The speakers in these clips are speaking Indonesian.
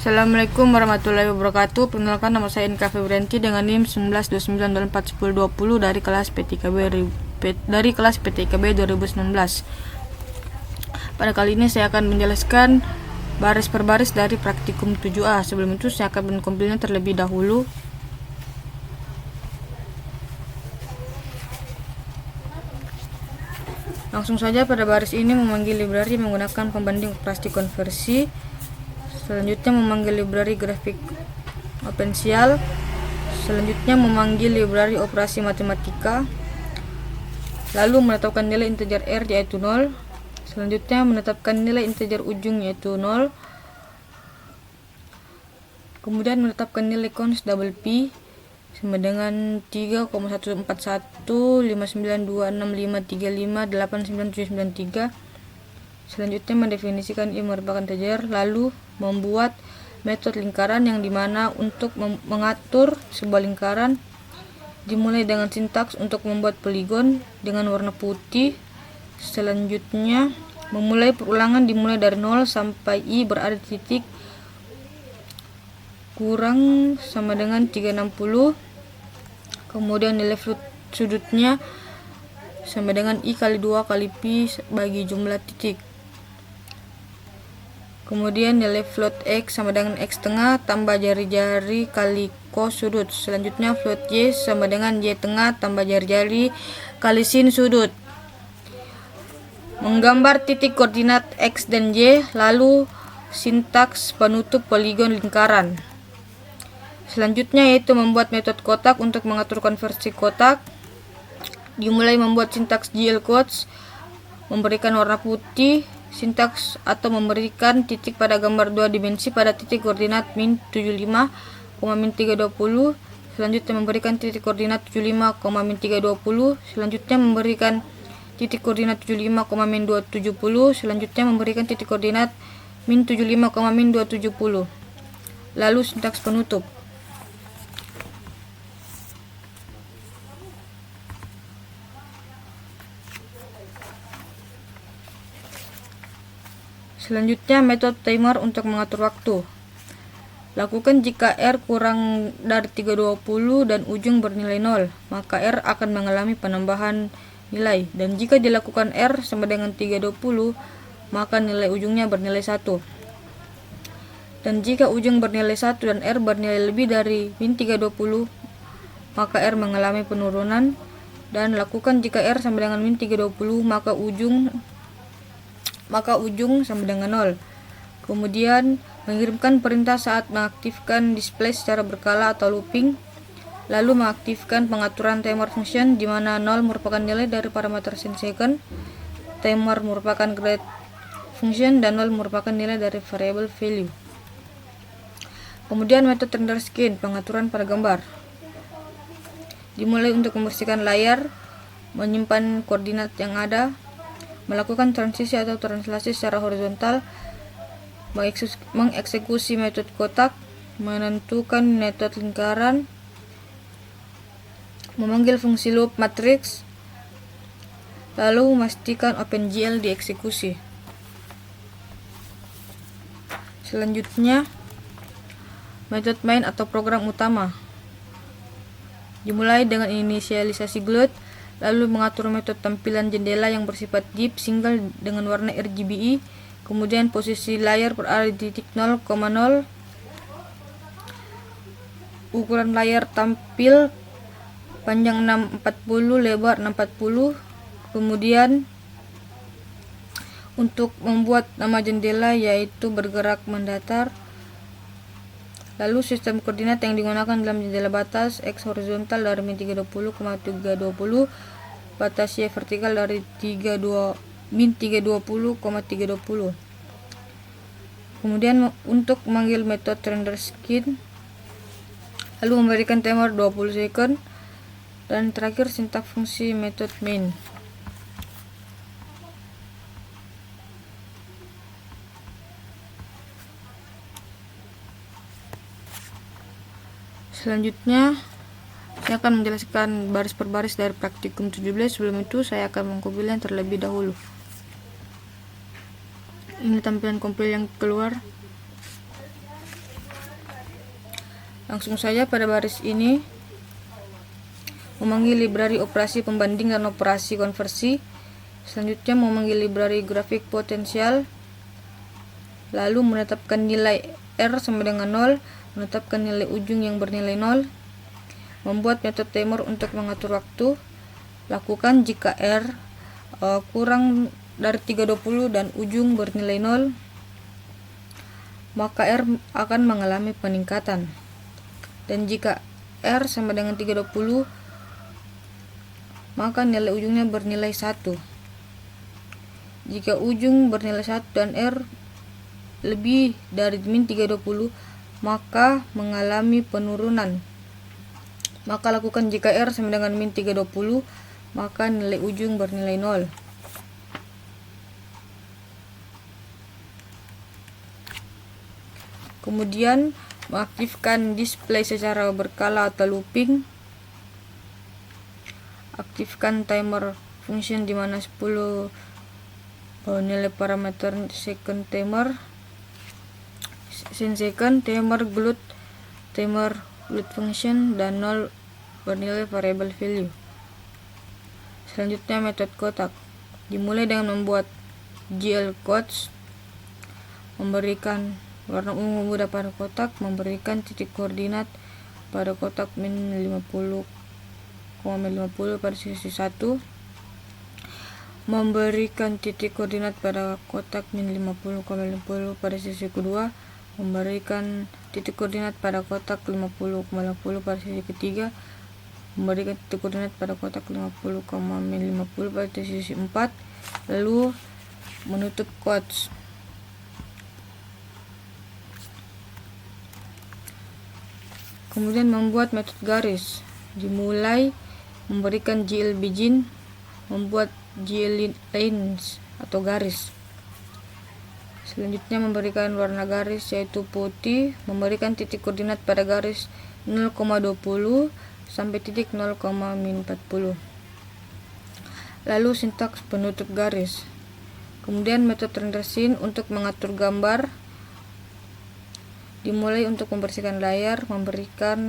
Assalamualaikum warahmatullahi wabarakatuh. Perkenalkan, nama saya Inka Febrianti dengan NIM 1929241020 dari kelas PTIKB 2019. Pada kali ini saya akan menjelaskan baris per baris dari praktikum 7A. Sebelum itu saya akan menkompilnya terlebih dahulu. Langsung saja pada baris ini memanggil library menggunakan pembanding operasi konversi. Selanjutnya memanggil library grafik opensial. Selanjutnya memanggil library operasi matematika. Lalu menetapkan nilai integer R yaitu 0. Selanjutnya menetapkan nilai integer ujung yaitu 0. Kemudian menetapkan nilai cons double P sama dengan 3,141592655358993. Selanjutnya mendefinisikan I merupakan integer, lalu membuat metode lingkaran yang dimana untuk mengatur sebuah lingkaran dimulai dengan sintaks untuk membuat poligon dengan warna putih. Selanjutnya memulai perulangan dimulai dari 0 sampai I berada di titik kurang sama dengan 360. Kemudian nilai float sudutnya sama dengan I kali 2 kali Pi bagi jumlah titik. Kemudian nilai float X sama dengan X tengah tambah jari-jari kali cos sudut. Selanjutnya float Y sama dengan Y tengah tambah jari-jari kali sin sudut. Menggambar titik koordinat X dan Y, lalu sintaks penutup poligon lingkaran. Selanjutnya yaitu membuat metode kotak untuk mengatur konversi kotak. Dimulai membuat sintaks GL quotes, memberikan warna putih, sintaks atau memberikan titik pada gambar 2 dimensi pada titik koordinat min 75, min 320. Selanjutnya memberikan titik koordinat 75, min 320. Selanjutnya memberikan titik koordinat 75, min 270. Selanjutnya memberikan titik koordinat min 75, min 270. Lalu sintaks penutup. Selanjutnya metode timer untuk mengatur waktu. Lakukan jika R kurang dari 320 dan ujung bernilai 0, maka R akan mengalami penambahan nilai. Dan jika dilakukan R sama dengan 320, maka nilai ujungnya bernilai 1. Dan jika ujung bernilai 1 dan R bernilai lebih dari min 320, maka R mengalami penurunan. Dan lakukan jika R sama dengan min 320, maka ujung sama dengan 0. Kemudian mengirimkan perintah saat mengaktifkan display secara berkala atau looping. Lalu mengaktifkan pengaturan timer function di mana 0 merupakan nilai dari parameter sin second, timer merupakan grade function, dan 0 merupakan nilai dari variable value. Kemudian metode render screen, pengaturan pada gambar. Dimulai untuk membersihkan layar, menyimpan koordinat yang ada, melakukan transisi atau translasi secara horizontal, mengeksekusi metode kotak, menentukan metode lingkaran, memanggil fungsi loop matrix, lalu memastikan OpenGL dieksekusi. Selanjutnya metode main atau program utama. Dimulai dengan inisialisasi GLOD, lalu mengatur metode tampilan jendela yang bersifat deep single dengan warna RGBI. Kemudian posisi layar berada di titik 0,0. Ukuran layar tampil panjang 640, lebar 640. Kemudian untuk membuat nama jendela yaitu bergerak mendatar. Lalu sistem koordinat yang digunakan dalam jendela batas X horizontal dari min 320, 320, batas Y vertikal dari min 320, 320. Kemudian untuk memanggil metode render screen, lalu memberikan timer 20 second, dan terakhir sintaks fungsi metode main. Selanjutnya saya akan menjelaskan baris per baris dari praktikum 17. Sebelum itu saya akan mengkompilnya terlebih dahulu. Ini tampilan kompil yang keluar. Langsung saja pada baris ini memanggil library operasi pembanding dan operasi konversi. Selanjutnya memanggil library grafik potensial, lalu menetapkan nilai R sama dengan 0, menetapkan nilai ujung yang bernilai 0, membuat metode timer untuk mengatur waktu. Lakukan jika R kurang dari 320 dan ujung bernilai 0, maka R akan mengalami peningkatan. Dan jika R sama dengan 320, maka nilai ujungnya bernilai 1. Jika ujung bernilai 1 dan R lebih dari min 320, maka mengalami penurunan. Maka lakukan jika R sama dengan min 320, maka nilai ujung bernilai 0. Kemudian mengaktifkan display secara berkala atau looping. Aktifkan timer function di mana 10 nilai parameter second timer, timer glut function, dan 0 bernilai variable value. Selanjutnya metode kotak dimulai dengan membuat GL codes, memberikan warna ungu muda pada kotak, memberikan titik koordinat pada kotak min 50,50 pada sisi 1, memberikan titik koordinat pada kotak min 50,50 pada sisi kedua, memberikan titik koordinat pada kotak 50,50 pada sisi ketiga, memberikan titik koordinat pada kotak 50,50 pada sisi 4, lalu menutup quotes. Kemudian membuat metode garis dimulai memberikan GL begin, membuat GL lines atau garis. Selanjutnya memberikan warna garis yaitu putih, memberikan titik koordinat pada garis 0,20 sampai titik 0,40. Lalu sintaks penutup garis. Kemudian metode render scene untuk mengatur gambar dimulai untuk membersihkan layar, selanjutnya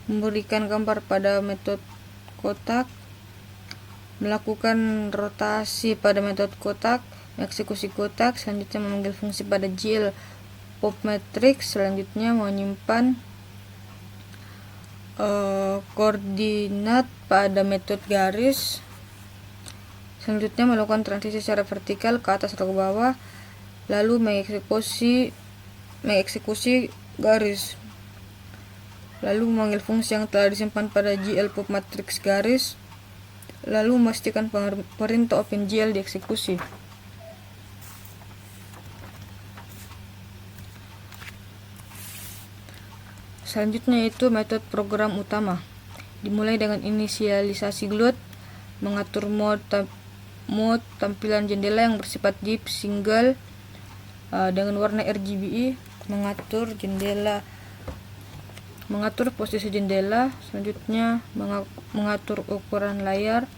memberikan gambar pada metode kotak, melakukan rotasi pada metode kotak, mengeksekusi kotak, selanjutnya memanggil fungsi pada GL pop matrix, selanjutnya menyimpan koordinat pada metode garis, selanjutnya melakukan transisi secara vertikal ke atas atau ke bawah, lalu mengeksekusi garis, lalu memanggil fungsi yang telah disimpan pada GL pop matrix garis, lalu memastikan perintah OpenGL dieksekusi. Selanjutnya itu metode program utama. Dimulai dengan inisialisasi glut, mengatur mode tampilan jendela yang bersifat deep single dengan warna RGBA, mengatur posisi jendela, selanjutnya mengatur ukuran layar,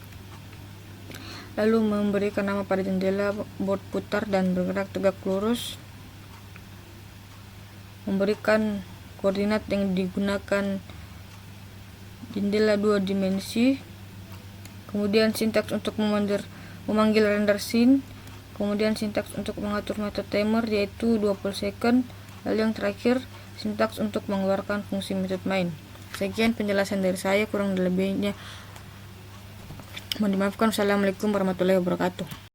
lalu memberikan nama pada jendela, board putar dan bergerak tegak lurus, memberikan koordinat yang digunakan jendela 2 dimensi, kemudian sintaks untuk memanggil render scene, kemudian sintaks untuk mengatur metode timer yaitu 20 second, lalu yang terakhir sintaks untuk mengeluarkan fungsi metode main. Sekian penjelasan dari saya, kurang lebihnya mohon dimaafkan. Assalamualaikum warahmatullahi wabarakatuh.